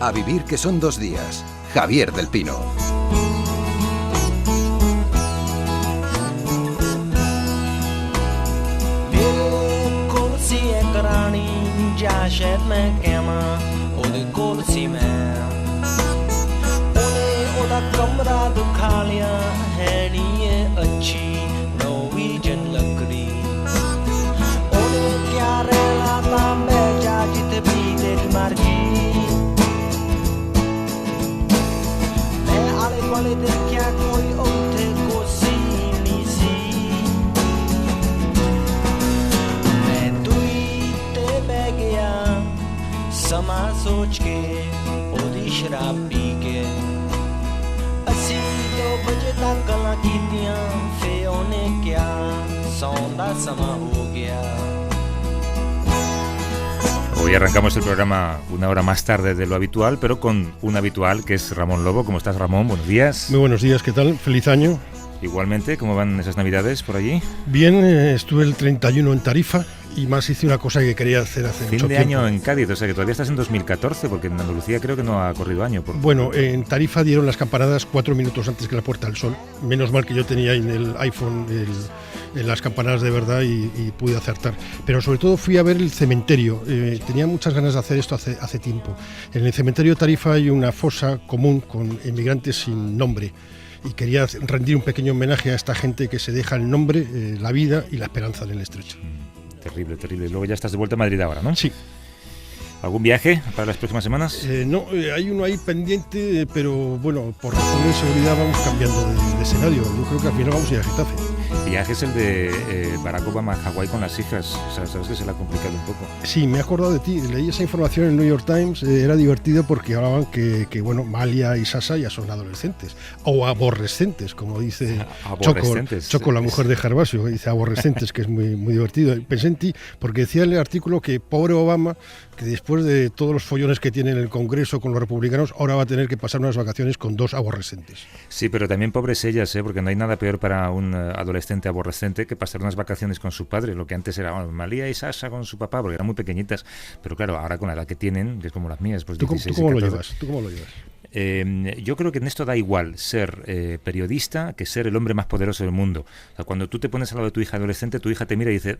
A vivir que son 2 días. Javier del Pino. शायद मैं कहमा ओदे कुर्सी में उन्हें ओदा कमरा दुखा लिया है नी ये अच्छी नॉर्वेजियन लकड़ी उन्हें क्या रहना था मैं जा जित भी तेरी मर्जी मैं आले वाले दिन क्या कोई उठे कुर्सी नहीं सी मैं दुई ते बह गया समा सोच के ओदी शराब पी के असी 2 बजे तक गल्लां कीतियां फे ओने क्या सौंदा समा हो गया. Hoy arrancamos el programa una hora más tarde de lo habitual, pero con un habitual que es Ramón Lobo. ¿Cómo estás, Ramón? Buenos días. Muy buenos días, ¿qué tal? Feliz año. Igualmente, ¿cómo van esas navidades por allí? Bien, estuve el 31 en Tarifa y más hice una cosa que quería hacer hace mucho tiempo. Fin de año en Cádiz, o sea que todavía estás en 2014, porque en Andalucía creo que no ha corrido año. Bueno, en Tarifa dieron las campanadas 4 minutos antes que la Puerta del Sol. Menos mal que yo tenía en el iPhone las campanadas de verdad y pude acertar. Pero sobre todo fui a ver el cementerio. Tenía muchas ganas de hacer esto hace tiempo. En el cementerio de Tarifa hay una fosa común con emigrantes sin nombre. Y quería rendir un pequeño homenaje a esta gente que se deja el nombre, la vida y la esperanza en el estrecho. Terrible, terrible. Luego ya estás de vuelta a Madrid ahora, ¿no? Sí. ¿Algún viaje para las próximas semanas? No, hay uno ahí pendiente, pero bueno, por razones de seguridad vamos cambiando de escenario. Yo creo que al final vamos a ir a Getafe. El viaje es el de Barack Obama a Hawái con las hijas. O sea, sabes que se le ha complicado un poco. Sí, me he acordado de ti. Leí esa información en el New York Times. Era divertido porque hablaban que bueno, Malia y Sasha ya son adolescentes. O aborrecentes, como dice Choco, la mujer de Gervasio, que dice aborrecentes, que es muy, muy divertido. Pensé en ti porque decía en el artículo que pobre Obama, que después de todos los follones que tiene en el Congreso con los republicanos, ahora va a tener que pasar unas vacaciones con 2 aborrecentes. Sí, pero también pobres ellas, porque no hay nada peor para un adolescente aborrecente que pasar unas vacaciones con su padre, lo que antes era Malia y Sasha con su papá, porque eran muy pequeñitas, pero claro, ahora con la edad que tienen, que es como las mías, pues 16 ¿Tú cómo y 14, lo llevas? ¿Tú cómo lo llevas? Yo creo que en esto da igual ser periodista que ser el hombre más poderoso del mundo. O sea, cuando tú te pones al lado de tu hija adolescente, tu hija te mira y dice,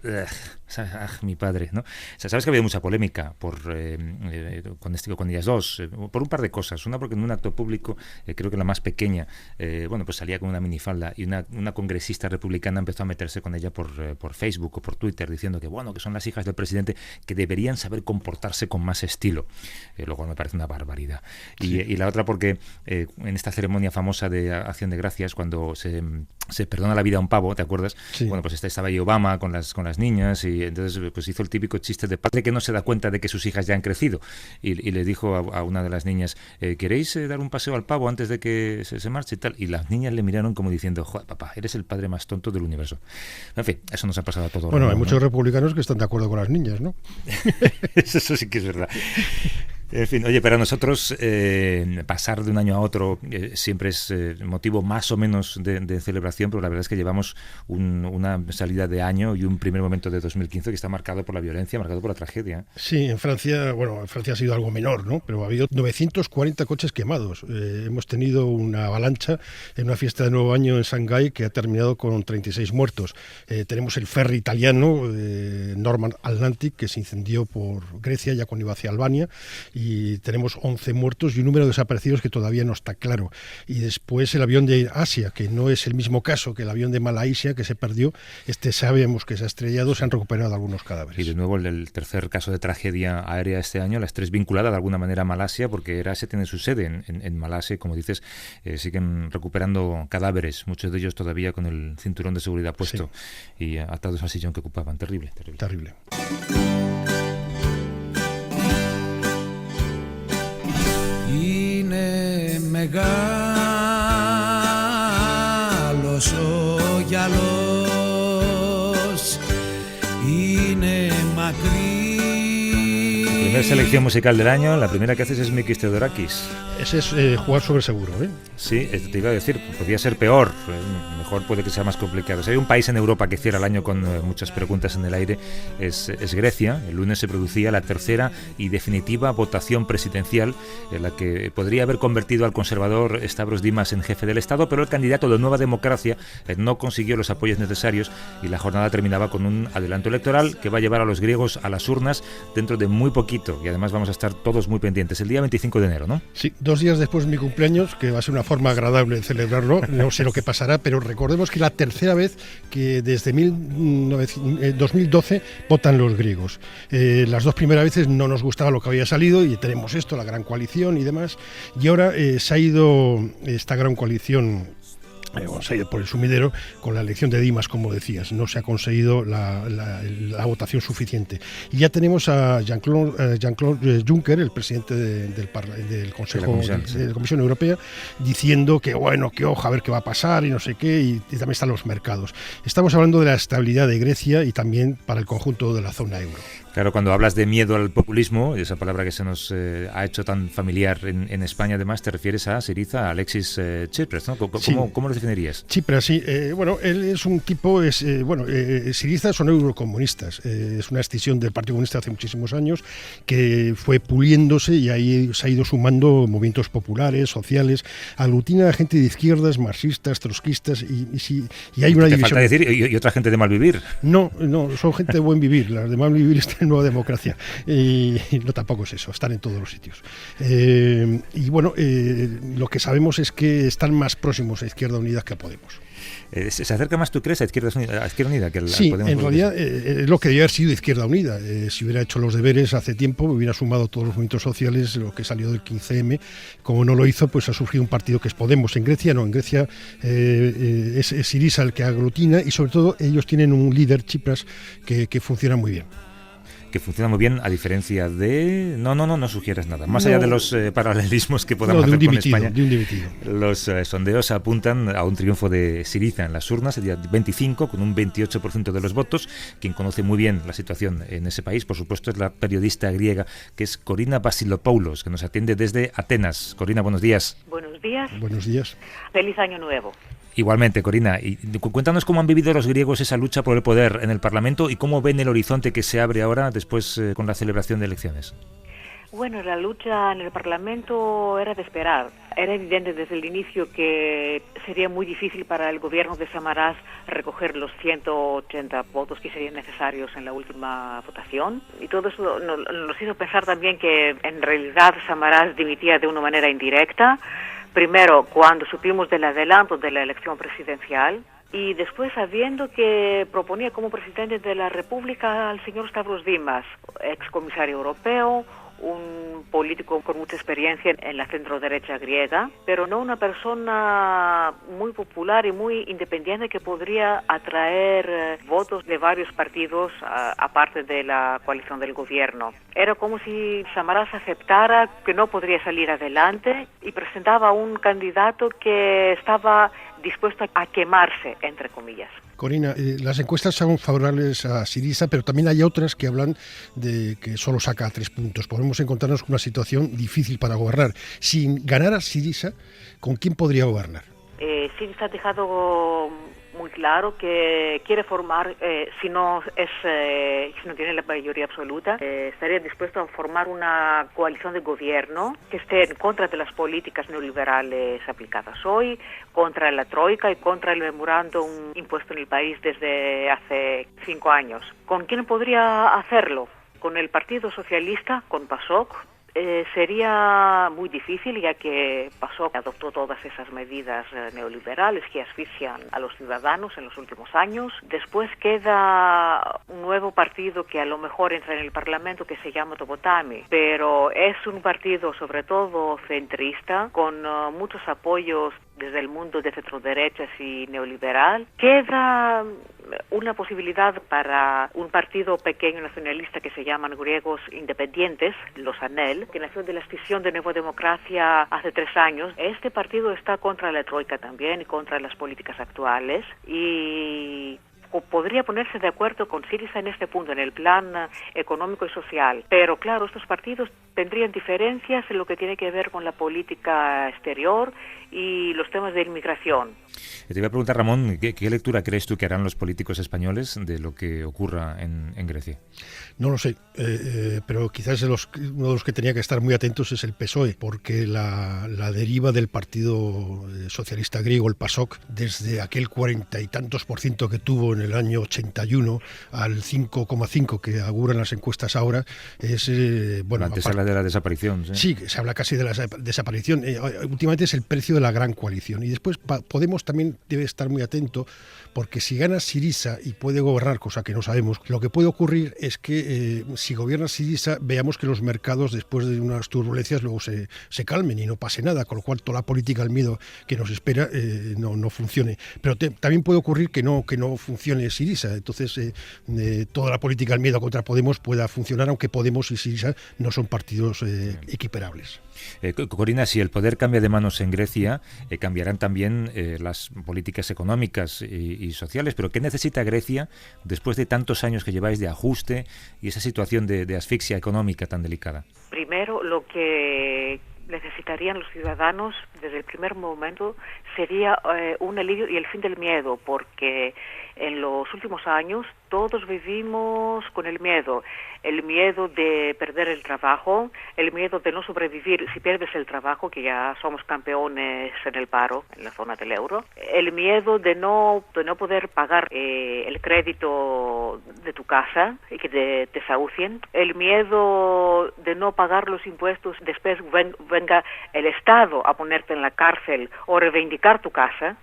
mi padre, ¿no? O sea, sabes que había mucha polémica con ellas dos, por un par de cosas. Una porque en un acto público, creo que la más pequeña, pues salía con una minifalda y una congresista republicana empezó a meterse con ella por Facebook o por Twitter diciendo que son las hijas del presidente que deberían saber comportarse con más estilo. Lo cual me parece una barbaridad. Sí. Y la otra porque en esta ceremonia famosa de Acción de Gracias, cuando se perdona la vida a un pavo, ¿te acuerdas? Sí. Bueno, pues estaba ahí Obama con las niñas y entonces pues hizo el típico chiste de padre que no se da cuenta de que sus hijas ya han crecido y le dijo a una de las niñas, ¿queréis dar un paseo al pavo antes de que se marche y tal? Y las niñas le miraron como diciendo, joder, papá, eres el padre más tonto del universo. En fin, eso nos ha pasado a todos. Bueno, hay muchos republicanos que están de acuerdo con las niñas, ¿no? Eso sí que es verdad. En fin, oye, para nosotros pasar de un año a otro siempre es motivo más o menos de celebración, pero la verdad es que llevamos una salida de año y un primer momento de 2015 que está marcado por la violencia, marcado por la tragedia. Sí, en Francia ha sido algo menor, ¿no? Pero ha habido 940 coches quemados. Hemos tenido una avalancha en una fiesta de Nuevo Año en Shanghái que ha terminado con 36 muertos. Tenemos el ferry italiano Norman Atlantic que se incendió por Grecia ya cuando iba hacia Albania. Y tenemos 11 muertos y un número de desaparecidos que todavía no está claro. Y después el avión de Asia, que no es el mismo caso que el avión de Malasia que se perdió. Sabemos que se ha estrellado, se han recuperado algunos cadáveres. Y de nuevo el tercer caso de tragedia aérea este año, las 3 vinculadas de alguna manera a Malasia, porque AirAsia tiene su sede en Malasia y como dices, siguen recuperando cadáveres, muchos de ellos todavía con el cinturón de seguridad puesto y atados al sillón que ocupaban. Terrible. Είναι μεγάλος ο γυαλός, είναι μακρύ Primera selección musical del año, la primera que haces es Mikis Theodorakis. Ese es jugar sobre seguro, ¿eh? Sí, te iba a decir, podría ser peor, mejor puede que sea más complicado. Si hay un país en Europa que cierra el año con muchas preguntas en el aire, es Grecia. El lunes se producía la tercera y definitiva votación presidencial en la que podría haber convertido al conservador Stavros Dimas en jefe del Estado, pero el candidato de Nueva Democracia no consiguió los apoyos necesarios y la jornada terminaba con un adelanto electoral que va a llevar a los griegos a las urnas dentro de muy poquito, y además vamos a estar todos muy pendientes, el día 25 de enero, ¿no? Sí, 2 días después de mi cumpleaños, que va a ser una forma agradable de celebrarlo, no sé lo que pasará, pero recordemos que es la tercera vez que desde 2012 votan los griegos. Las 2 primeras veces no nos gustaba lo que había salido y tenemos esto, la gran coalición y demás, y ahora se ha ido esta gran coalición. Se ha ido por el sumidero con la elección de Dimas, como decías. No se ha conseguido la votación suficiente. Y ya tenemos a Jean-Claude Juncker, el presidente del Consejo de la Comisión Europea, diciendo que bueno, que ojo, a ver qué va a pasar y no sé qué, y también están los mercados. Estamos hablando de la estabilidad de Grecia y también para el conjunto de la zona euro. Claro, cuando hablas de miedo al populismo, esa palabra que se nos ha hecho tan familiar en España, además, te refieres a Syriza, a Alexis Tsipras, ¿no? ¿Cómo lo definirías? Tsipras, sí. Bueno, él es un tipo, Syriza son eurocomunistas. Es una escisión del Partido Comunista hace muchísimos años que fue puliéndose y ahí se ha ido sumando movimientos populares, sociales, aglutina a gente de izquierdas, marxistas, trotskistas y hay una división. Te falta decir, y otra gente de mal vivir. No, son gente de buen vivir. Las de mal vivir están en Nueva Democracia. Y no, tampoco es eso, están en todos los sitios. Y bueno, lo que sabemos es que están más próximos a Izquierda Unida que a Podemos. ¿Se acerca más, tú crees, a Izquierda Unida que a sí, Podemos? En realidad es lo que debería haber sido Izquierda Unida. Si hubiera hecho los deberes hace tiempo, hubiera sumado todos los movimientos sociales, lo que salió del 15M. Como no lo hizo, pues ha surgido un partido que es Podemos. En Grecia no, en Grecia es Syriza el que aglutina y sobre todo ellos tienen un líder, Tsipras, que funciona muy bien. Que funciona muy bien, a diferencia de... No sugieres nada. Más allá de los paralelismos que podamos hacer con España, de un dimitido. Los sondeos apuntan a un triunfo de Syriza en las urnas el día 25, con un 28% de los votos. Quien conoce muy bien la situación en ese país, por supuesto, es la periodista griega, que es Corina Basilopoulos, que nos atiende desde Atenas. Corina, buenos días. Buenos días. Buenos días. Feliz Año Nuevo. Igualmente, Corina, y cuéntanos cómo han vivido los griegos esa lucha por el poder en el Parlamento y cómo ven el horizonte que se abre ahora después con la celebración de elecciones. Bueno, la lucha en el Parlamento era de esperar. Era evidente desde el inicio que sería muy difícil para el gobierno de Samaras recoger los 180 votos que serían necesarios en la última votación. Y todo eso nos hizo pensar también que en realidad Samaras dimitía de una manera indirecta. Primero, cuando supimos del adelanto de la elección presidencial, y después sabiendo que proponía como presidente de la República al señor Stavros Dimas, excomisario europeo, un político con mucha experiencia en la centro-derecha griega, pero no una persona muy popular y muy independiente que podría atraer votos de varios partidos aparte de la coalición del gobierno. Era como si Samaras aceptara que no podría salir adelante y presentaba un candidato que estaba dispuesto a quemarse, entre comillas. Corina, las encuestas son favorables a Syriza, pero también hay otras que hablan de que solo saca 3 puntos. Podemos encontrarnos con una situación difícil para gobernar. Si ganara Syriza, ¿con quién podría gobernar? Syriza ha dejado muy claro que quiere formar, si no tiene la mayoría absoluta, estaría dispuesto a formar una coalición de gobierno que esté en contra de las políticas neoliberales aplicadas hoy, contra la troika y contra el memorándum impuesto en el país desde hace 5 años. ¿Con quién podría hacerlo? Con el Partido Socialista, con PASOK. Sería muy difícil, ya que PASOK adoptó todas esas medidas neoliberales que asfixian a los ciudadanos en los últimos años. Después queda un nuevo partido que a lo mejor entra en el Parlamento, que se llama Topotami, pero es un partido sobre todo centrista, con muchos apoyos desde el mundo de centroderechas y neoliberal. Queda una posibilidad para un partido pequeño nacionalista que se llaman griegos independientes, los ANEL, que nació de la escisión de Nueva Democracia hace 3 años. Este partido está contra la troika también y contra las políticas actuales, y podría ponerse de acuerdo con Syriza en este punto, en el plan económico y social. Pero claro, estos partidos tendrían diferencias en lo que tiene que ver con la política exterior y los temas de inmigración. Te iba a preguntar, Ramón, ¿qué lectura crees tú que harán los políticos españoles de lo que ocurra en Grecia? No lo sé, pero quizás uno de los que tenía que estar muy atentos es el PSOE, porque la deriva del Partido Socialista Griego, el PASOK, desde aquel 40 y tantos % que tuvo en el año 81 al 5,5 que auguran las encuestas ahora, es... bueno, antes se habla de la desaparición. Sí, se habla casi de la desaparición. Últimamente es el precio de la gran coalición. Y después Podemos también debe estar muy atento, porque si gana Syriza y puede gobernar, cosa que no sabemos, lo que puede ocurrir es que si gobierna Syriza, veamos que los mercados después de unas turbulencias luego se calmen y no pase nada, con lo cual toda la política del miedo que nos espera no funcione. Pero también puede ocurrir que no funcione Syriza, entonces toda la política del miedo contra Podemos pueda funcionar, aunque Podemos y Syriza no son partidos equiparables. Corina, si el poder cambia de manos en Grecia, cambiarán también las políticas económicas y sociales, pero ¿qué necesita Grecia después de tantos años que lleváis de ajuste y esa situación de asfixia económica tan delicada? Primero, lo que necesitarían los ciudadanos desde el primer momento sería un alivio y el fin del miedo, porque en los últimos años todos vivimos con el miedo de perder el trabajo, el miedo de no sobrevivir si pierdes el trabajo, que ya somos campeones en el paro en la zona del euro, el miedo de no poder pagar el crédito de tu casa y que te desahucien, el miedo de no pagar los impuestos, después venga el Estado a ponerte en la cárcel o reivindicar tu casa.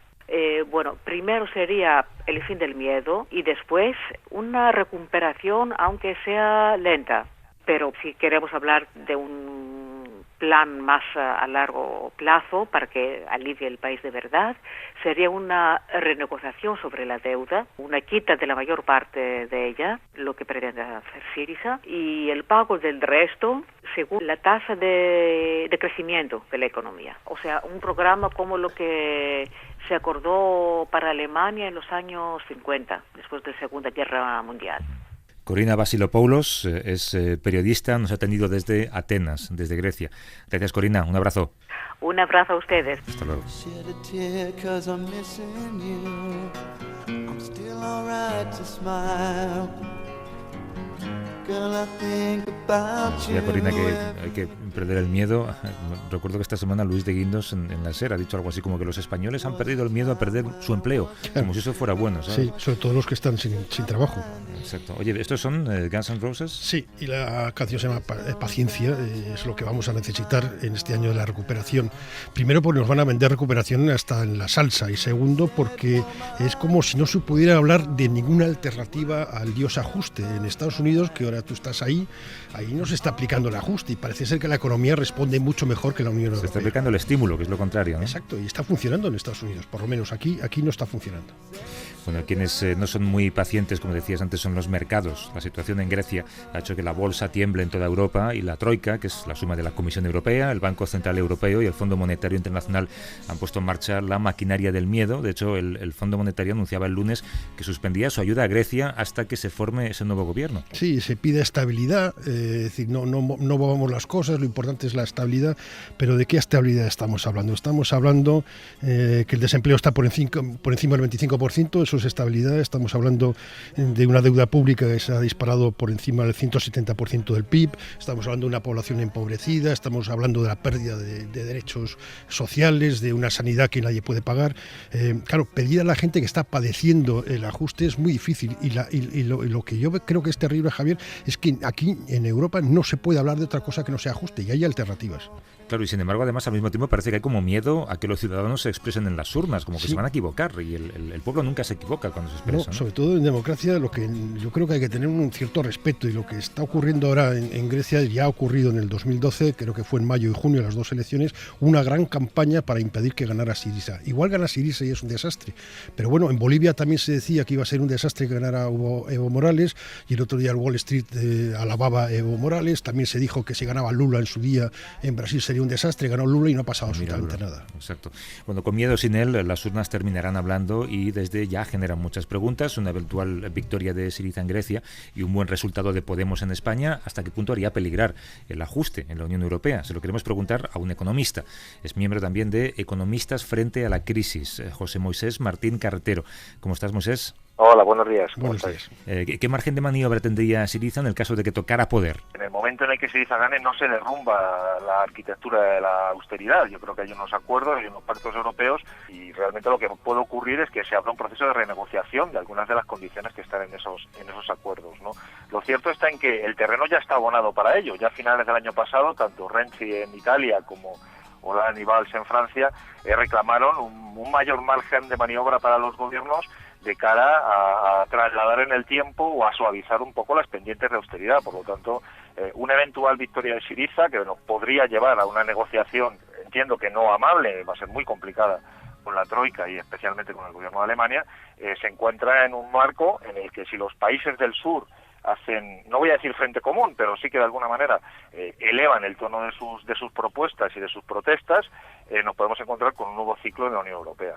Bueno, primero sería el fin del miedo y después una recuperación, aunque sea lenta. Pero si queremos hablar de un plan más a largo plazo para que alivie el país de verdad, sería una renegociación sobre la deuda, una quita de la mayor parte de ella, lo que pretende hacer Syriza, y el pago del resto según la tasa de crecimiento de la economía. O sea, un programa como lo que se acordó para Alemania en los años 50, después de la Segunda Guerra Mundial. Corina Vasilopoulos es periodista, nos ha atendido desde Atenas, desde Grecia. Gracias, Corina, un abrazo. Un abrazo a ustedes. Hasta luego. Decía Corina que hay que perder el miedo. Recuerdo que esta semana Luis de Guindos en la SER ha dicho algo así como que los españoles han perdido el miedo a perder su empleo, como si eso fuera bueno, ¿sabes? Sí, sobre todo los que están sin trabajo. Exacto. Oye, ¿estos son Guns N' Roses? Sí, y la canción se llama Paciencia, es lo que vamos a necesitar en este año de la recuperación. Primero porque nos van a vender recuperación hasta en la salsa, y segundo porque es como si no se pudiera hablar de ninguna alternativa al dios ajuste. En Estados Unidos, que ahora tú estás ahí no se está aplicando el ajuste y parece ser que la economía responde mucho mejor que la Unión Europea. Se está aplicando el estímulo, que es lo contrario, ¿no? Exacto, y está funcionando en Estados Unidos, por lo menos aquí no está funcionando. Bueno, quienes no son muy pacientes, como decías antes, son los mercados. La situación en Grecia ha hecho que la bolsa tiemble en toda Europa y la Troika, que es la suma de la Comisión Europea, el Banco Central Europeo y el Fondo Monetario Internacional, han puesto en marcha la maquinaria del miedo. De hecho, el Fondo Monetario anunciaba el lunes que suspendía su ayuda a Grecia hasta que se forme ese nuevo gobierno. Sí, se pide estabilidad, es decir, no movamos las cosas, lo importante es la estabilidad, pero ¿de qué estabilidad estamos hablando? Estamos hablando que el desempleo está por encima del 25%, eso es estabilidad. Estamos hablando de una deuda pública que se ha disparado por encima del 170% del PIB, estamos hablando de una población empobrecida, estamos hablando de la pérdida de derechos sociales, de una sanidad que nadie puede pagar. Claro, pedir a la gente que está padeciendo el ajuste es muy difícil y lo que yo creo que es terrible, Javier, es que aquí en Europa no se puede hablar de otra cosa que no sea ajuste y hay alternativas. Claro, y sin embargo, además, al mismo tiempo parece que hay como miedo a que los ciudadanos se expresen en las urnas, como que sí, se van a equivocar, y el pueblo nunca se equivoca cuando se expresa, ¿no? Sobre todo en democracia, lo que yo creo que hay que tener un cierto respeto, y lo que está ocurriendo ahora en Grecia ya ha ocurrido en el 2012, creo que fue en mayo y junio, las dos elecciones, una gran campaña para impedir que ganara Syriza. Igual gana Syriza y es un desastre, pero bueno, en Bolivia también se decía que iba a ser un desastre que ganara Evo Morales, y el otro día el Wall Street alababa a Evo Morales, también se dijo que si ganaba Lula en su día en Brasil sería un desastre, ganó Lula y no ha pasado absolutamente nada. Exacto. Bueno, con miedo o sin él, las urnas terminarán hablando y desde ya generan muchas preguntas. Una eventual victoria de Syriza en Grecia y un buen resultado de Podemos en España, ¿hasta qué punto haría peligrar el ajuste en la Unión Europea? Se lo queremos preguntar a un economista. Es miembro también de Economistas frente a la Crisis, José Moisés Martín Carretero. ¿Cómo estás, Moisés? Hola, buenos días. Buenos días. ¿Qué margen de maniobra tendría Syriza en el caso de que tocara poder? En el momento en el que Syriza gane no se derrumba la arquitectura de la austeridad. Yo creo que hay unos acuerdos, hay unos pactos europeos y realmente lo que puede ocurrir es que se abra un proceso de renegociación de algunas de las condiciones que están en esos acuerdos, ¿no? Lo cierto está en que el terreno ya está abonado para ello. Ya a finales del año pasado, tanto Renzi en Italia como Hollande y Valls en Francia reclamaron un mayor margen de maniobra para los gobiernos de cara a trasladar en el tiempo o a suavizar un poco las pendientes de austeridad. Por lo tanto, una eventual victoria de Syriza, que nos podría llevar a una negociación, entiendo que no amable, va a ser muy complicada con la Troika y especialmente con el gobierno de Alemania, se encuentra en un marco en el que si los países del sur hacen, no voy a decir frente común, pero sí que de alguna manera elevan el tono de sus propuestas y de sus protestas, nos podemos encontrar con un nuevo ciclo en la Unión Europea.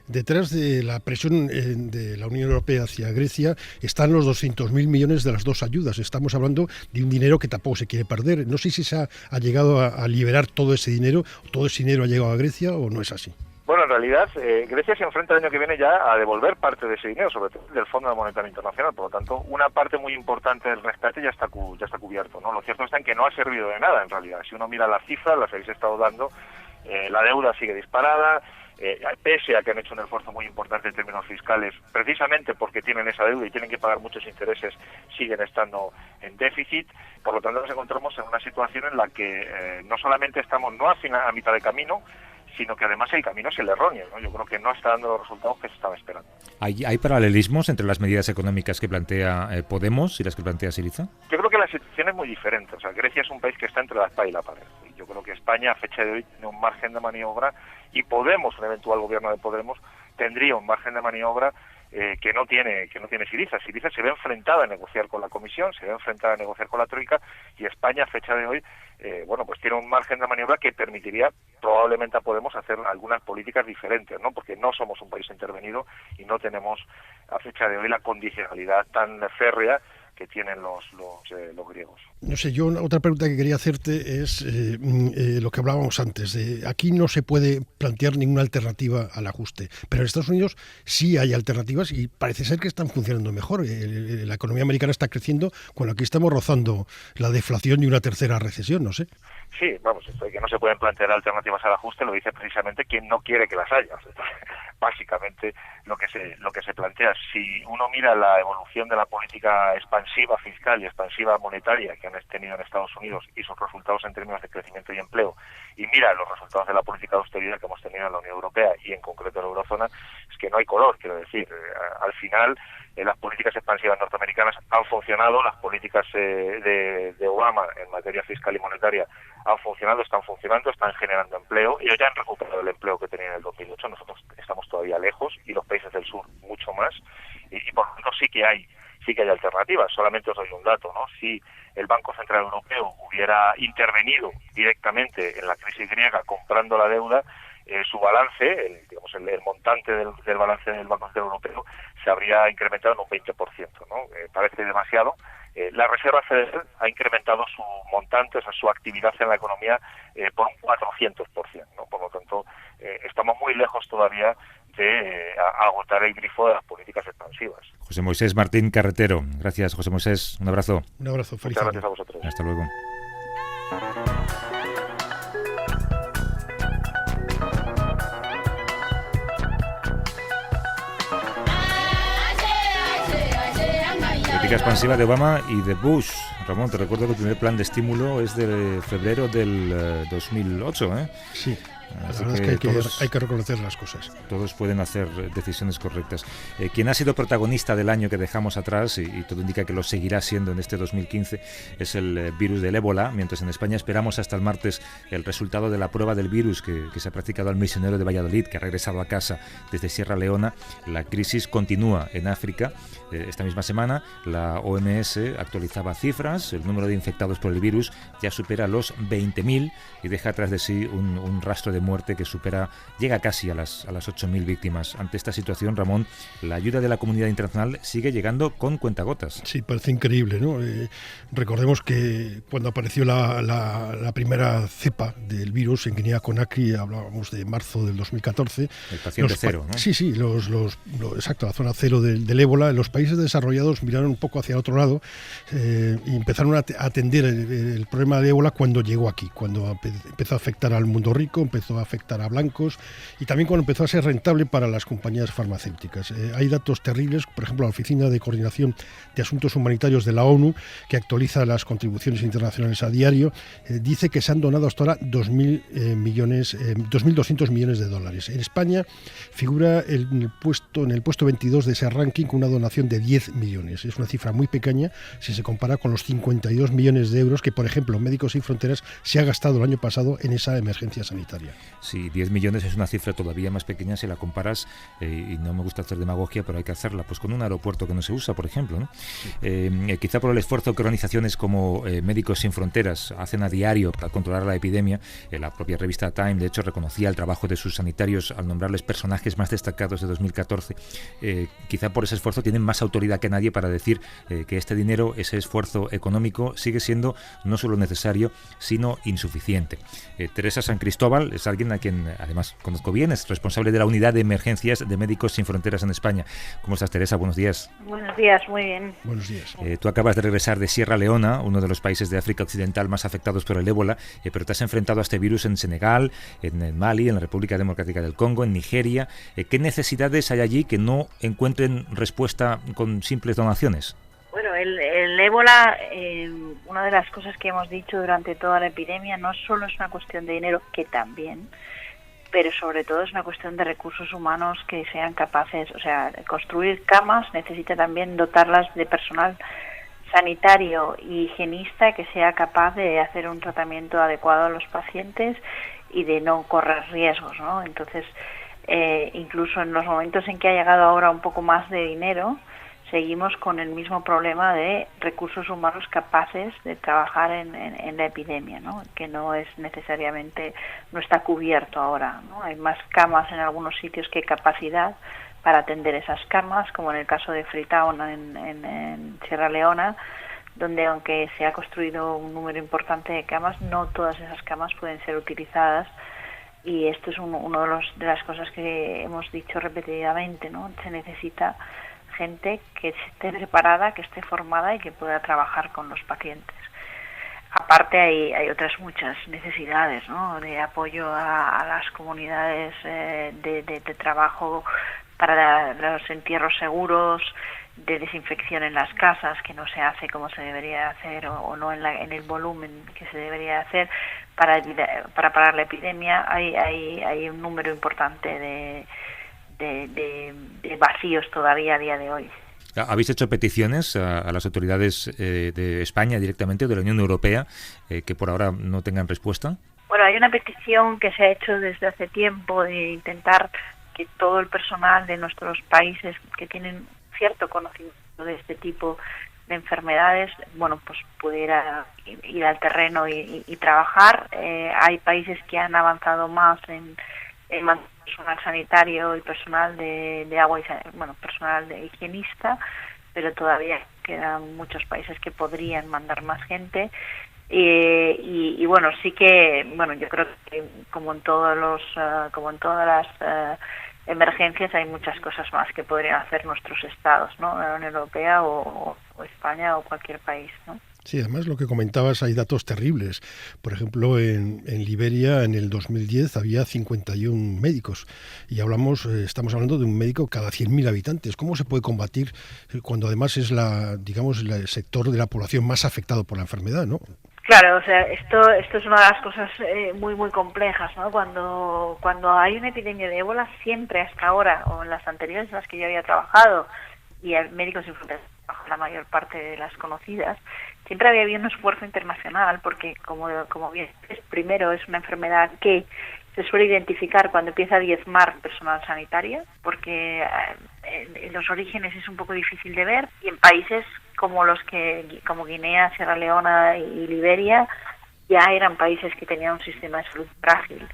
Detrás de la presión de la Unión Europea hacia Grecia están los 200.000 millones de las dos ayudas. Estamos hablando de un dinero que tampoco se quiere perder. No sé si se ha llegado a liberar todo ese dinero ha llegado a Grecia o no es así. Bueno, en realidad, Grecia se enfrenta el año que viene ya a devolver parte de ese dinero, sobre todo del Fondo Monetario Internacional. Por lo tanto, una parte muy importante del rescate ya está cubierto, ¿no? Lo cierto está en que no ha servido de nada, en realidad. Si uno mira las cifras, las habéis estado dando, la deuda sigue disparada, pese a que han hecho un esfuerzo muy importante en términos fiscales, precisamente porque tienen esa deuda y tienen que pagar muchos intereses, siguen estando en déficit. Por lo tanto, nos encontramos en una situación en la que no solamente estamos no a mitad de camino, sino que además el camino es el erróneo, ¿no? Yo creo que no está dando los resultados que se estaba esperando. ¿Hay paralelismos entre las medidas económicas que plantea Podemos y las que plantea Syriza? Yo creo que la situación es muy diferente. O sea, Grecia es un país que está entre la espada y la pared. Yo creo que España, a fecha de hoy, tiene un margen de maniobra y Podemos, un eventual gobierno de Podemos, tendría un margen de maniobra que no tiene Syriza. Syriza se ve enfrentada a negociar con la Comisión, se ve enfrentada a negociar con la Troika y España, a fecha de hoy, pues tiene un margen de maniobra que permitiría probablemente a Podemos hacer algunas políticas diferentes, ¿no? Porque no somos un país intervenido y no tenemos a fecha de hoy la condicionalidad tan férrea que tienen los griegos. No sé, yo otra pregunta que quería hacerte es lo que hablábamos antes. Aquí no se puede plantear ninguna alternativa al ajuste, pero en Estados Unidos sí hay alternativas y parece ser que están funcionando mejor. La economía americana está creciendo cuando aquí estamos rozando la deflación y una tercera recesión, no sé. Sí, vamos, esto de que no se pueden plantear alternativas al ajuste lo dice precisamente quien no quiere que las haya. O sea, básicamente lo que se plantea. Si uno mira la evolución de la política expansiva fiscal y expansiva monetaria que han tenido en Estados Unidos y sus resultados en términos de crecimiento y empleo, y mira los resultados de la política de austeridad que hemos tenido en la Unión Europea y en concreto en la eurozona, es que no hay color, quiero decir. Al final, las políticas expansivas norteamericanas han funcionado, las políticas de Obama en materia fiscal y monetaria han funcionado, están funcionando, están generando empleo. Ellos ya han recuperado el empleo que tenían en el 2008, nosotros estamos todavía lejos y los países del sur mucho más, y por lo tanto sí que hay alternativas. Solamente os doy un dato, ¿no? Si el Banco Central Europeo hubiera intervenido directamente en la crisis griega comprando la deuda, su balance, el montante del balance del Banco Central Europeo se habría incrementado en un 20%, ¿no? Parece demasiado. La Reserva Federal ha incrementado su montante, o sea, su actividad en la economía por un 400%, ¿no? Por lo tanto, estamos muy lejos todavía de agotar el grifo de las políticas expansivas. José Moisés Martín Carretero. Gracias, José Moisés. Un abrazo. Un abrazo, feliz Muchas año. gracias a vosotros. Hasta luego. Política expansiva de Obama y de Bush. Ramón, te recuerdo que el primer plan de estímulo es de febrero del 2008, ¿eh? Sí. Así La verdad es que todos, hay que reconocer las cosas. Todos pueden hacer decisiones correctas. Quien ha sido protagonista del año que dejamos atrás, y todo indica que lo seguirá siendo en este 2015, es el virus del ébola, mientras en España esperamos hasta el martes el resultado de la prueba del virus que se ha practicado al misionero de Valladolid, que ha regresado a casa desde Sierra Leona. La crisis continúa en África. Esta misma semana la OMS actualizaba cifras. El número de infectados por el virus ya supera los 20.000 y deja atrás de sí un rastro de de muerte que llega casi a las 8.000 víctimas. Ante esta situación, Ramón, la ayuda de la comunidad internacional sigue llegando con cuentagotas. Sí, parece increíble, ¿no? Recordemos que cuando apareció la primera cepa del virus en Guinea-Conakry, hablábamos de marzo del 2014. El paciente cero, ¿no? Sí, exacto, la zona cero del ébola. Los países desarrollados miraron un poco hacia otro lado y empezaron a atender el problema de ébola cuando llegó aquí, cuando empezó a afectar al mundo rico, empezó a afectar a blancos y también cuando empezó a ser rentable para las compañías farmacéuticas. Hay datos terribles, por ejemplo, la Oficina de Coordinación de Asuntos Humanitarios de la ONU, que actualiza las contribuciones internacionales a diario, dice que se han donado hasta ahora 2.200 millones de dólares. En España figura en el puesto 22 de ese ranking con una donación de 10 millones. Es una cifra muy pequeña si se compara con los 52 millones de euros que, por ejemplo, Médicos Sin Fronteras se ha gastado el año pasado en esa emergencia sanitaria. Sí, 10 millones es una cifra todavía más pequeña si la comparas, y no me gusta hacer demagogia, pero hay que hacerla, pues con un aeropuerto que no se usa, por ejemplo, ¿no? Quizá por el esfuerzo que organizaciones como Médicos Sin Fronteras hacen a diario para controlar la epidemia. La propia revista Time, de hecho, reconocía el trabajo de sus sanitarios al nombrarles personajes más destacados de 2014. Quizá por ese esfuerzo tienen más autoridad que nadie para decir que este dinero, ese esfuerzo económico, sigue siendo no solo necesario, sino insuficiente. Teresa San Cristóbal es alguien a quien además conozco bien, es responsable de la unidad de emergencias de Médicos Sin Fronteras en España. ¿Cómo estás, Teresa? Buenos días. Buenos días, muy bien. Buenos días. Tú acabas de regresar de Sierra Leona, uno de los países de África Occidental más afectados por el ébola, pero te has enfrentado a este virus en Senegal, en Mali, en la República Democrática del Congo, en Nigeria. ¿Qué necesidades hay allí que no encuentren respuesta con simples donaciones? Bueno, el ébola, una de las cosas que hemos dicho durante toda la epidemia, no solo es una cuestión de dinero, que también, pero sobre todo es una cuestión de recursos humanos que sean capaces, o sea, construir camas necesita también dotarlas de personal sanitario y higienista que sea capaz de hacer un tratamiento adecuado a los pacientes y de no correr riesgos, ¿no? Entonces, incluso en los momentos en que ha llegado ahora un poco más de dinero, seguimos con el mismo problema de recursos humanos capaces de trabajar en la epidemia, ¿no? Que no es necesariamente, no está cubierto ahora, ¿no? Hay más camas en algunos sitios que capacidad para atender esas camas, como en el caso de Freetown en Sierra Leona, donde aunque se ha construido un número importante de camas, no todas esas camas pueden ser utilizadas. Y esto es uno de las cosas que hemos dicho repetidamente, ¿no? Se necesita gente que esté preparada, que esté formada y que pueda trabajar con los pacientes. Aparte hay otras muchas necesidades, ¿no? De apoyo a las comunidades de trabajo para los entierros seguros, de desinfección en las casas, que no se hace como se debería hacer o no en el volumen que se debería hacer para parar la epidemia. Hay un número importante de vacíos todavía a día de hoy. ¿Habéis hecho peticiones a las autoridades de España directamente o de la Unión Europea que por ahora no tengan respuesta? Bueno, hay una petición que se ha hecho desde hace tiempo de intentar que todo el personal de nuestros países que tienen cierto conocimiento de este tipo de enfermedades, bueno, pues pudiera ir al terreno y trabajar. Hay países que han avanzado más en personal sanitario y personal de agua y personal de higienista, pero todavía quedan muchos países que podrían mandar más gente. Y bueno, sí que, bueno, yo creo que como en todas las emergencias hay muchas cosas más que podrían hacer nuestros estados, ¿no? La Unión Europea o España o cualquier país, ¿no? Sí, además lo que comentabas, hay datos terribles. Por ejemplo, en Liberia en el 2010 había 51 médicos y estamos hablando de un médico cada 100.000 habitantes. ¿Cómo se puede combatir cuando además es el sector de la población más afectado por la enfermedad, ¿no? Claro, o sea, esto es una de las cosas muy muy complejas, ¿no? Cuando hay una epidemia de ébola, siempre hasta ahora, o en las anteriores en las que yo había trabajado, y el Médicos Sin Fronteras, la mayor parte de las conocidas, siempre había habido un esfuerzo internacional, porque como bien es, primero es una enfermedad que se suele identificar cuando empieza a diezmar personal sanitario, porque en los orígenes es un poco difícil de ver, y en países como como Guinea, Sierra Leona y Liberia, ya eran países que tenían un sistema de salud frágil.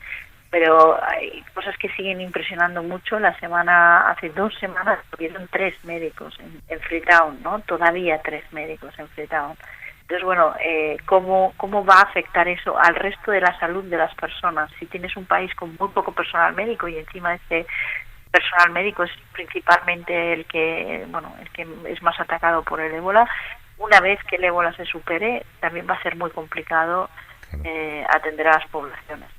pero hay cosas que siguen impresionando mucho. Hace 2 semanas tuvieron 3 médicos en Freetown, ¿no? Todavía 3 médicos en Freetown. Entonces, bueno, ¿cómo va a afectar eso al resto de la salud de las personas? Si tienes un país con muy poco personal médico y encima este personal médico es principalmente el que es más atacado por el ébola, una vez que el ébola se supere, también va a ser muy complicado atender a las poblaciones.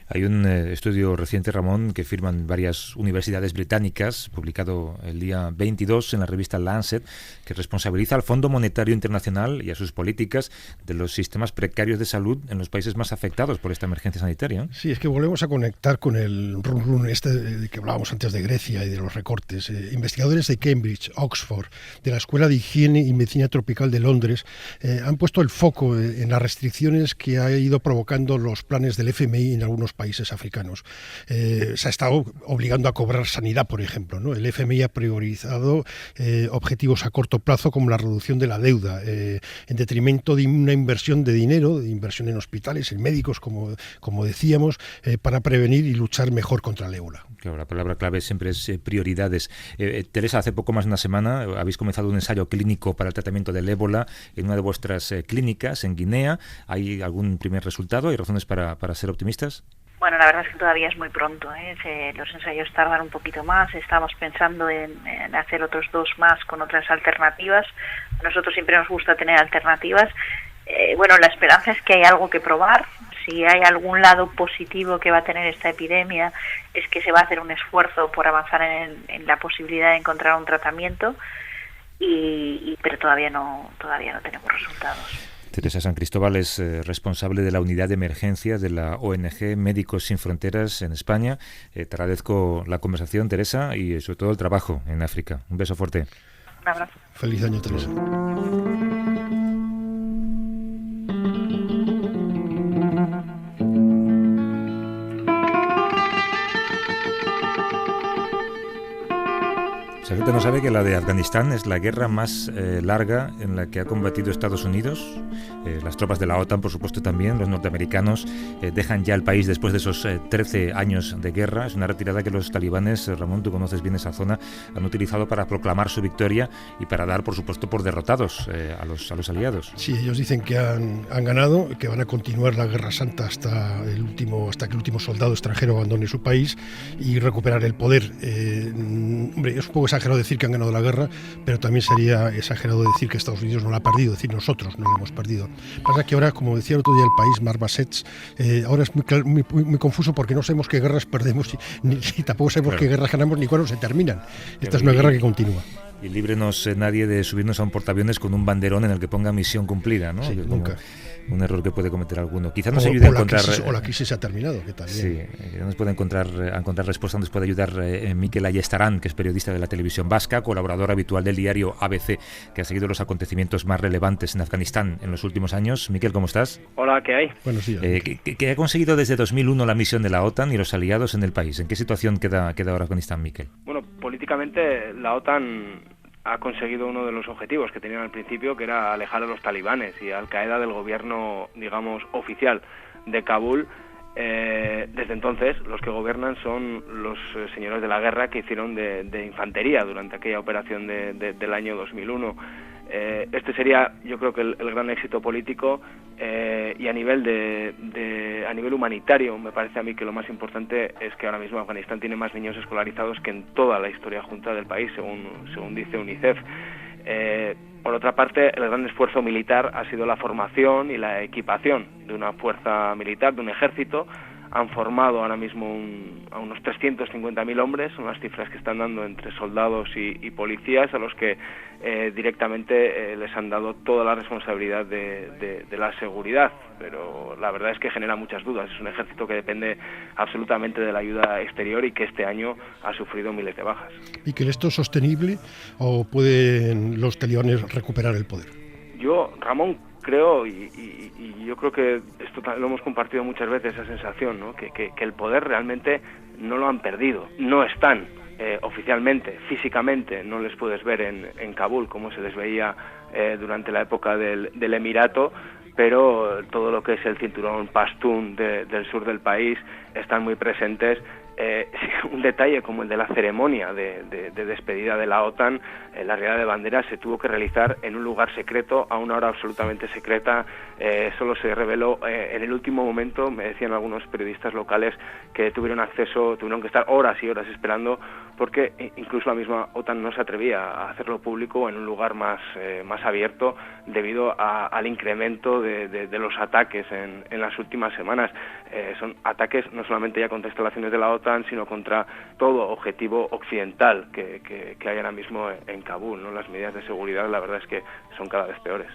Hay un estudio reciente, Ramón, que firman varias universidades británicas, publicado el día 22 en la revista Lancet, que responsabiliza al Fondo Monetario Internacional y a sus políticas de los sistemas precarios de salud en los países más afectados por esta emergencia sanitaria. Sí, es que volvemos a conectar con el run de que hablábamos antes de Grecia y de los recortes. Investigadores de Cambridge, Oxford, de la Escuela de Higiene y Medicina Tropical de Londres, han puesto el foco en las restricciones que ha ido provocando los planes del FMI en algunos países africanos. Se ha estado obligando a cobrar sanidad, por ejemplo, ¿no? El FMI ha priorizado objetivos a corto plazo como la reducción de la deuda, en detrimento de una inversión de dinero, de inversión en hospitales, en médicos, como decíamos, para prevenir y luchar mejor contra el ébola. Claro, la palabra clave siempre es prioridades. Teresa, hace poco más de una semana habéis comenzado un ensayo clínico para el tratamiento del ébola en una de vuestras clínicas en Guinea. ¿Hay algún primer resultado? ¿Hay razones para ser optimistas? Bueno, la verdad es que todavía es muy pronto, los ensayos tardan un poquito más. Estamos pensando en hacer otros 2 más con otras alternativas. A nosotros siempre nos gusta tener alternativas. La esperanza es que hay algo que probar. Si hay algún lado positivo que va a tener esta epidemia, es que se va a hacer un esfuerzo por avanzar en la posibilidad de encontrar un tratamiento, pero todavía no tenemos resultados. Teresa San Cristóbal es responsable de la unidad de emergencias de la ONG Médicos Sin Fronteras en España. Te agradezco la conversación, Teresa, y sobre todo el trabajo en África. Un beso fuerte. Un abrazo. Feliz año, Teresa. La gente no sabe que la de Afganistán es la guerra más larga en la que ha combatido Estados Unidos. Las tropas de la OTAN, por supuesto, también. Los norteamericanos dejan ya el país después de esos 13 años de guerra. Es una retirada que los talibanes, Ramón, tú conoces bien esa zona, han utilizado para proclamar su victoria y para dar, por supuesto, por derrotados a los aliados. Sí, ellos dicen que han ganado, que van a continuar la Guerra Santa hasta que el último soldado extranjero abandone su país y recuperar el poder. Hombre, es un poco exagerado decir que han ganado la guerra, pero también sería exagerado decir que Estados Unidos no la ha perdido, es decir, nosotros no la hemos perdido. Pasa que ahora, como decía el otro día el país, Marbasets, ahora es muy confuso porque no sabemos qué guerras perdemos y tampoco sabemos qué guerras ganamos ni cuándo se terminan. Esta es una guerra que continúa. Y líbrenos nadie de subirnos a un portaaviones con un banderón en el que ponga misión cumplida, ¿no? Sí, nunca. Un error que puede cometer alguno. Quizás nos ayude a encontrar... la crisis ha terminado, que también... Sí, nos puede encontrar respuesta, nos puede ayudar Mikel Ayestarán, que es periodista de la televisión vasca, colaborador habitual del diario ABC, que ha seguido los acontecimientos más relevantes en Afganistán en los últimos años. Mikel, ¿cómo estás? Hola, ¿qué hay? Buenos días. ¿Qué ha conseguido desde 2001 la misión de la OTAN y los aliados en el país? ¿En qué situación queda ahora Afganistán, Mikel? Bueno, políticamente la OTAN ha conseguido uno de los objetivos que tenían al principio, que era alejar a los talibanes y a Al-Qaeda del gobierno, digamos, oficial de Kabul. Desde entonces, los que gobiernan son los señores de la guerra que hicieron de infantería durante aquella operación del año 2001. Este sería, yo creo que el gran éxito político, y a nivel humanitario, me parece a mí que lo más importante es que ahora mismo Afganistán tiene más niños escolarizados que en toda la historia junta del país, según dice UNICEF. Por otra parte, el gran esfuerzo militar ha sido la formación y la equipación de una fuerza militar, de un ejército. Han formado ahora mismo a unos 350.000 hombres, son las cifras que están dando entre soldados y policías, a los que directamente les han dado toda la responsabilidad de la seguridad, pero la verdad es que genera muchas dudas. Es un ejército que depende absolutamente de la ayuda exterior y que este año ha sufrido miles de bajas. ¿Y que esto es sostenible o pueden los talibanes recuperar el poder? Yo, Ramón, creo, y yo creo que esto lo hemos compartido muchas veces, esa sensación, ¿no? que el poder realmente no lo han perdido, no están oficialmente, físicamente, no les puedes ver en Kabul como se les veía durante la época del Emirato, pero todo lo que es el cinturón pastún del sur del país están muy presentes. Un detalle como el de la ceremonia de despedida de la OTAN, la riada de banderas se tuvo que realizar en un lugar secreto, a una hora absolutamente secreta. Solo se reveló en el último momento. Me decían algunos periodistas locales que tuvieron que estar horas y horas esperando, porque incluso la misma OTAN no se atrevía a hacerlo público en un lugar más abierto, debido al incremento de los ataques en las últimas semanas. Son ataques no solamente ya contra instalaciones de la OTAN, sino contra todo objetivo occidental que hay ahora mismo en Kabul, ¿no? Las medidas de seguridad, la verdad es que son cada vez peores.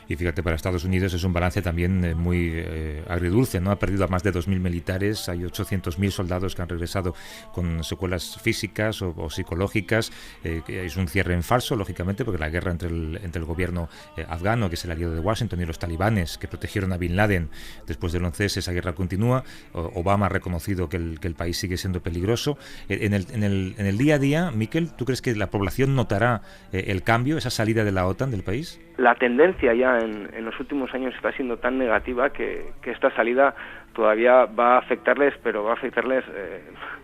Y fíjate, para Estados Unidos es un balance también muy agridulce, ¿no? Ha perdido a más de 2.000 militares, hay 800.000 soldados que han regresado con secuelas físicas o psicológicas. Es un cierre en falso, lógicamente, porque la guerra entre el gobierno afgano, que es el aliado de Washington, y los talibanes, que protegieron a Bin Laden después del 11S, esa guerra continúa. Obama ha reconocido que el país sigue siendo peligroso. En el día a día, Miquel, ¿tú crees que la población notará el cambio, esa salida de la OTAN del país? La tendencia ya en los últimos años está siendo tan negativa que esta salida todavía va a afectarles, pero va a afectarles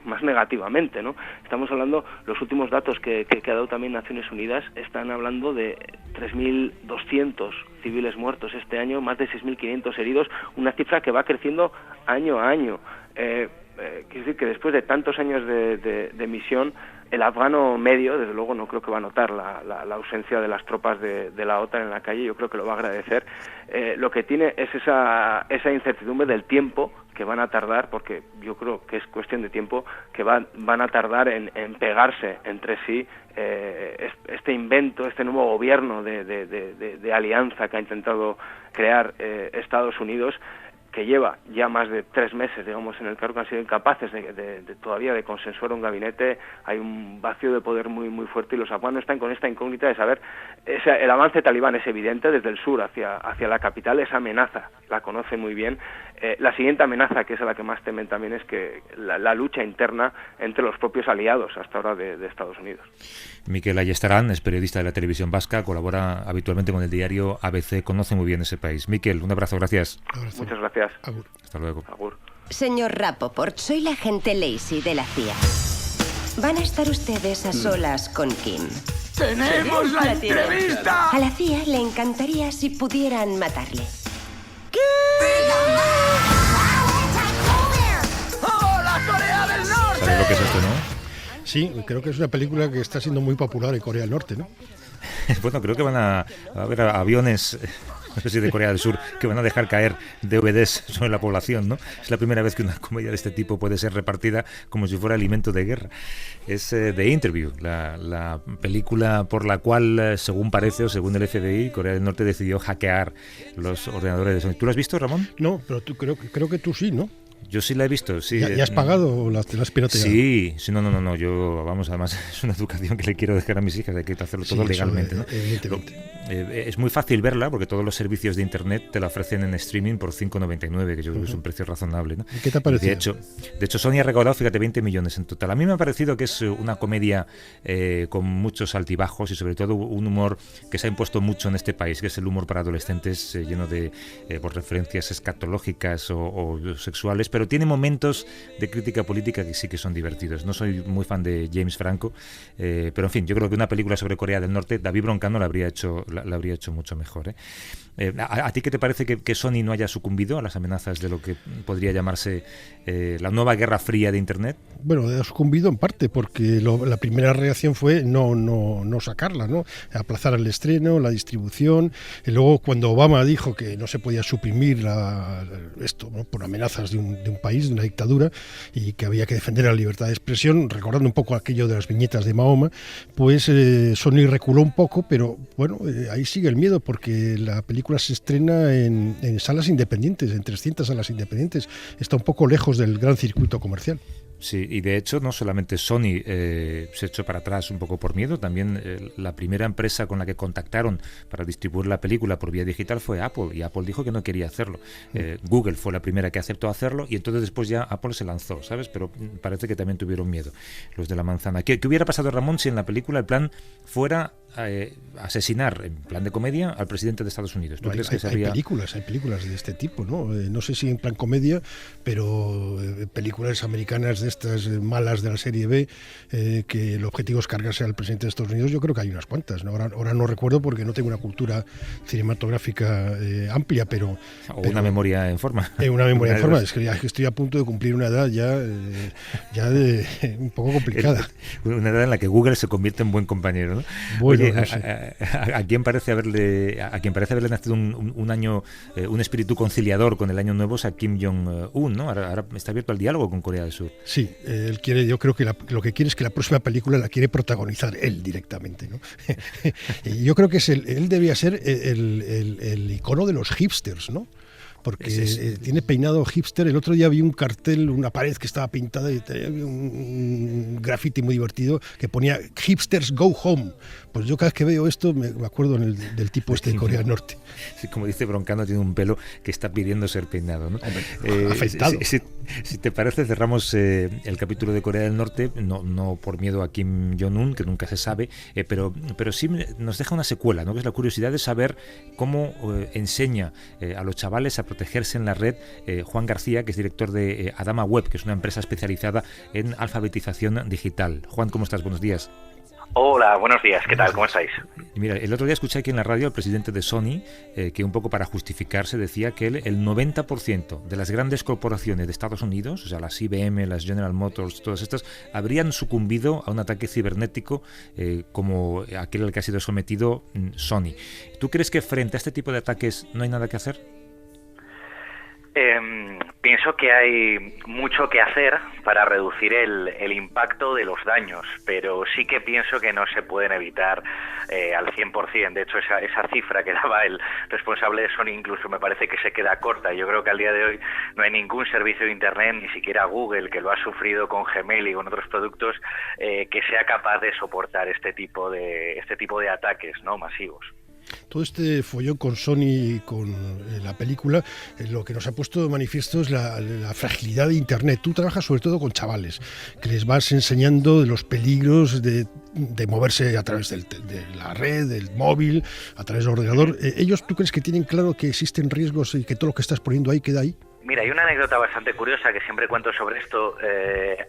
más negativamente, ¿no? Estamos hablando, los últimos datos que ha dado también Naciones Unidas están hablando de 3.200 civiles muertos este año, más de 6.500 heridos, una cifra que va creciendo año a año. Quiere decir que después de tantos años de misión, el afgano medio, desde luego, no creo que va a notar la ausencia de las tropas de la OTAN en la calle. Yo creo que lo va a agradecer. Lo que tiene es esa incertidumbre del tiempo que van a tardar, porque yo creo que es cuestión de tiempo, que van a tardar en pegarse entre sí este invento, este nuevo gobierno de alianza que ha intentado crear Estados Unidos, que lleva ya más de 3 meses, digamos, en el cargo, que han sido incapaces todavía de consensuar un gabinete. Hay un vacío de poder muy muy fuerte, y los afganos están con esta incógnita de saber. El avance talibán es evidente desde el sur hacia la capital, esa amenaza la conoce muy bien. La siguiente amenaza, que es a la que más temen también, es que la lucha interna entre los propios aliados hasta ahora de Estados Unidos. Miquel Ayestarán es periodista de la televisión vasca, colabora habitualmente con el diario ABC, conoce muy bien ese país. Miquel, un abrazo, gracias. Muchas gracias. Agur. Hasta luego. Agur. Señor Rapoport, soy la agente Lacey de la CIA. Van a estar ustedes a solas con Kim. ¡Tenemos la entrevista! A la CIA le encantaría si pudieran matarle. ¡Hola, Corea del Norte! ¿Sabes lo que es esto, no? Sí, creo que es una película que está siendo muy popular en Corea del Norte, ¿no? Bueno, creo que van a haber aviones, no sé si de Corea del Sur, que van a dejar caer DVDs sobre la población, ¿no? Es la primera vez que una comedia de este tipo puede ser repartida como si fuera alimento de guerra. Es The Interview, la película por la cual, según parece, o según el FBI, Corea del Norte decidió hackear los ordenadores de Sony. ¿Tú lo has visto, Ramón? No, pero creo que tú sí, ¿no? Yo sí la he visto, sí. ¿Ya has pagado o la has pirateado? Sí, no, yo, vamos, además es una educación que le quiero dejar a mis hijas, hay que hacerlo todo legalmente, ¿no? Evidentemente. Es muy fácil verla porque todos los servicios de internet te la ofrecen en streaming por 5,99, que yo creo que es un precio razonable, ¿no? ¿Qué te ha parecido? De hecho, Sony ha recaudado, fíjate, 20 millones en total. A mí me ha parecido que es una comedia con muchos altibajos y sobre todo un humor que se ha impuesto mucho en este país, que es el humor para adolescentes, lleno de por referencias escatológicas o sexuales, pero tiene momentos de crítica política que sí que son divertidos. No soy muy fan de James Franco, pero en fin, yo creo que una película sobre Corea del Norte, David Broncano la habría hecho mucho mejor. ¿A ti qué te parece que Sony no haya sucumbido a las amenazas de lo que podría llamarse la nueva guerra fría de Internet? Bueno, ha sucumbido en parte porque la primera reacción fue no sacarla, ¿no? Aplazar el estreno, la distribución. Y luego, cuando Obama dijo que no se podía suprimir esto, ¿no?, por amenazas de un país, de una dictadura, y que había que defender la libertad de expresión, recordando un poco aquello de las viñetas de Mahoma, pues Sony reculó un poco, pero bueno, ahí sigue el miedo, porque la película se estrena en salas independientes, en 300 salas independientes. Está un poco lejos del gran circuito comercial. Sí, y de hecho no solamente Sony se echó para atrás un poco por miedo, también la primera empresa con la que contactaron para distribuir la película por vía digital fue Apple, y Apple dijo que no quería hacerlo. Google fue la primera que aceptó hacerlo, y entonces después ya Apple se lanzó, ¿sabes? Pero parece que también tuvieron miedo los de la manzana. ¿Qué hubiera pasado, Ramón, si en la película el plan fuera asesinar, en plan de comedia, al presidente de Estados Unidos? ¿Tú crees que hay películas de este tipo, ¿no? No sé si en plan comedia, pero películas americanas de estas malas de la serie B, que el objetivo es cargarse al presidente de Estados Unidos, yo creo que hay unas cuantas, ¿no? Ahora no recuerdo porque no tengo una cultura cinematográfica amplia, pero una memoria en forma. Una memoria en forma, es que ya estoy a punto de cumplir una edad ya un poco complicada. Una edad en la que Google se convierte en buen compañero, ¿no? Bueno, Oye, no sé. a quien parece haberle nacido un año, un espíritu conciliador con el año nuevo es a Kim Jong-un, ¿no? Ahora está abierto al diálogo con Corea del Sur. Sí, él quiere, yo creo que lo que quiere es que la próxima película la quiere protagonizar él directamente, ¿no? Y yo creo que él debía ser el icono de los hipsters, ¿no? Porque tiene peinado hipster. El otro día vi un cartel, una pared que estaba pintada y tenía un graffiti muy divertido que ponía "Hipsters Go Home". Pues yo cada vez que veo esto me acuerdo del tipo este de Corea del Norte. Sí, como dice Broncano, tiene un pelo que está pidiendo ser peinado, ¿no? Afeitado. Si te parece, cerramos el capítulo de Corea del Norte, no por miedo a Kim Jong-un, que nunca se sabe, pero sí nos deja una secuela, ¿no? Que es la curiosidad de saber cómo enseña a los chavales a protegerse en la red Juan García, que es director de Adama Web, que es una empresa especializada en alfabetización digital. Juan, ¿cómo estás? Buenos días. Hola, buenos días, ¿qué tal? ¿Cómo estáis? Mira, el otro día escuché aquí en la radio al presidente de Sony, que un poco para justificarse decía que el 90% de las grandes corporaciones de Estados Unidos, o sea, las IBM, las General Motors, todas estas, habrían sucumbido a un ataque cibernético como aquel al que ha sido sometido Sony. ¿Tú crees que frente a este tipo de ataques no hay nada que hacer? Pienso que hay mucho que hacer para reducir el impacto de los daños, pero sí que pienso que no se pueden evitar al 100%. De hecho, esa cifra que daba el responsable de Sony incluso me parece que se queda corta. Yo creo que al día de hoy no hay ningún servicio de Internet, ni siquiera Google, que lo ha sufrido con Gmail y con otros productos, que sea capaz de soportar este tipo de ataques, ¿no?, masivos. Todo este follón con Sony y con la película, lo que nos ha puesto de manifiesto es la fragilidad de Internet. Tú trabajas sobre todo con chavales, que les vas enseñando de los peligros de moverse a través de la red, del móvil, a través del ordenador. ¿Ellos tú crees que tienen claro que existen riesgos y que todo lo que estás poniendo ahí queda ahí? Mira, hay una anécdota bastante curiosa que siempre cuento sobre esto.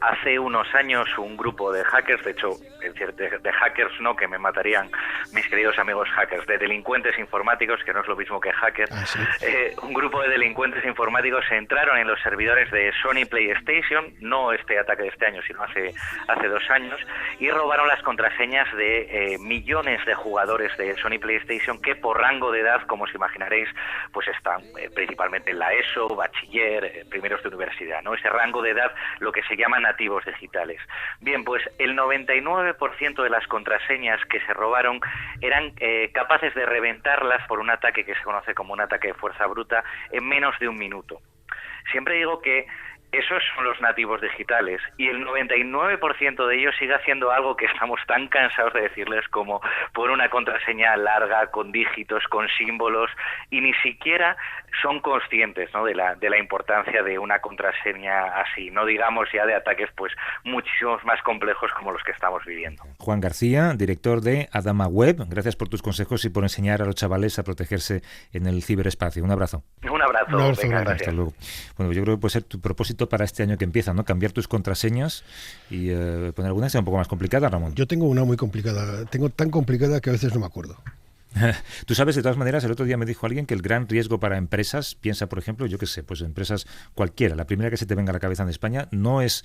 Hace unos años un grupo de hackers, de hecho, de hackers no, que me matarían mis queridos amigos hackers, de delincuentes informáticos, que no es lo mismo que hackers, un grupo de delincuentes informáticos entraron en los servidores de Sony PlayStation, no este ataque de este año, sino hace 2 años, y robaron las contraseñas de millones de jugadores de Sony PlayStation que por rango de edad, como os imaginaréis, pues están principalmente en la ESO, bachiller, primeros de universidad, ¿no? Ese rango de edad, lo que se llama nativos digitales. Bien, pues el 99% de las contraseñas que se robaron eran capaces de reventarlas por un ataque que se conoce como un ataque de fuerza bruta en menos de un minuto. Siempre digo que esos son los nativos digitales y el 99% de ellos sigue haciendo algo que estamos tan cansados de decirles como por una contraseña larga, con dígitos, con símbolos, y ni siquiera son conscientes, ¿no?, de la importancia de una contraseña así, no digamos ya de ataques pues muchísimos más complejos como los que estamos viviendo. Juan García, director de Adama Web, gracias por tus consejos y por enseñar a los chavales a protegerse en el ciberespacio. Un abrazo. Un abrazo. Venga, gracias. Hasta luego. Bueno, yo creo que puede ser tu propósito para este año que empieza, ¿no? Cambiar tus contraseñas y poner alguna que sea un poco más complicada, Ramón. Yo tengo una muy complicada. Tengo tan complicada que a veces no me acuerdo. Tú sabes, de todas maneras, el otro día me dijo alguien que el gran riesgo para empresas, piensa, por ejemplo, yo qué sé, pues empresas cualquiera, la primera que se te venga a la cabeza en España, no es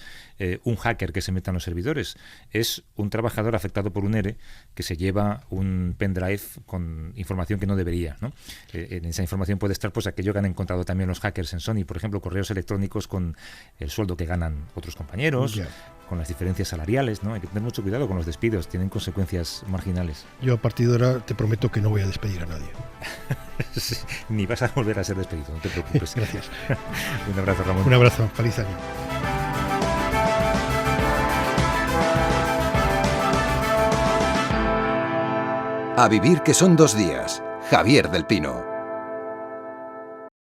un hacker que se meta en los servidores, es un trabajador afectado por un ERE que se lleva un pendrive con información que no debería, ¿no? En esa información puede estar pues aquello que han encontrado también los hackers en Sony, por ejemplo, correos electrónicos con el sueldo que ganan otros compañeros, con las diferencias salariales, ¿no? Hay que tener mucho cuidado con los despidos, tienen consecuencias marginales. Yo a partir de ahora te prometo que no voy a despedir a nadie. Sí, ni vas a volver a ser despedido, no te preocupes. Gracias. Un abrazo, Ramón. Un abrazo, feliz año. A vivir que son 2 días. Javier del Pino.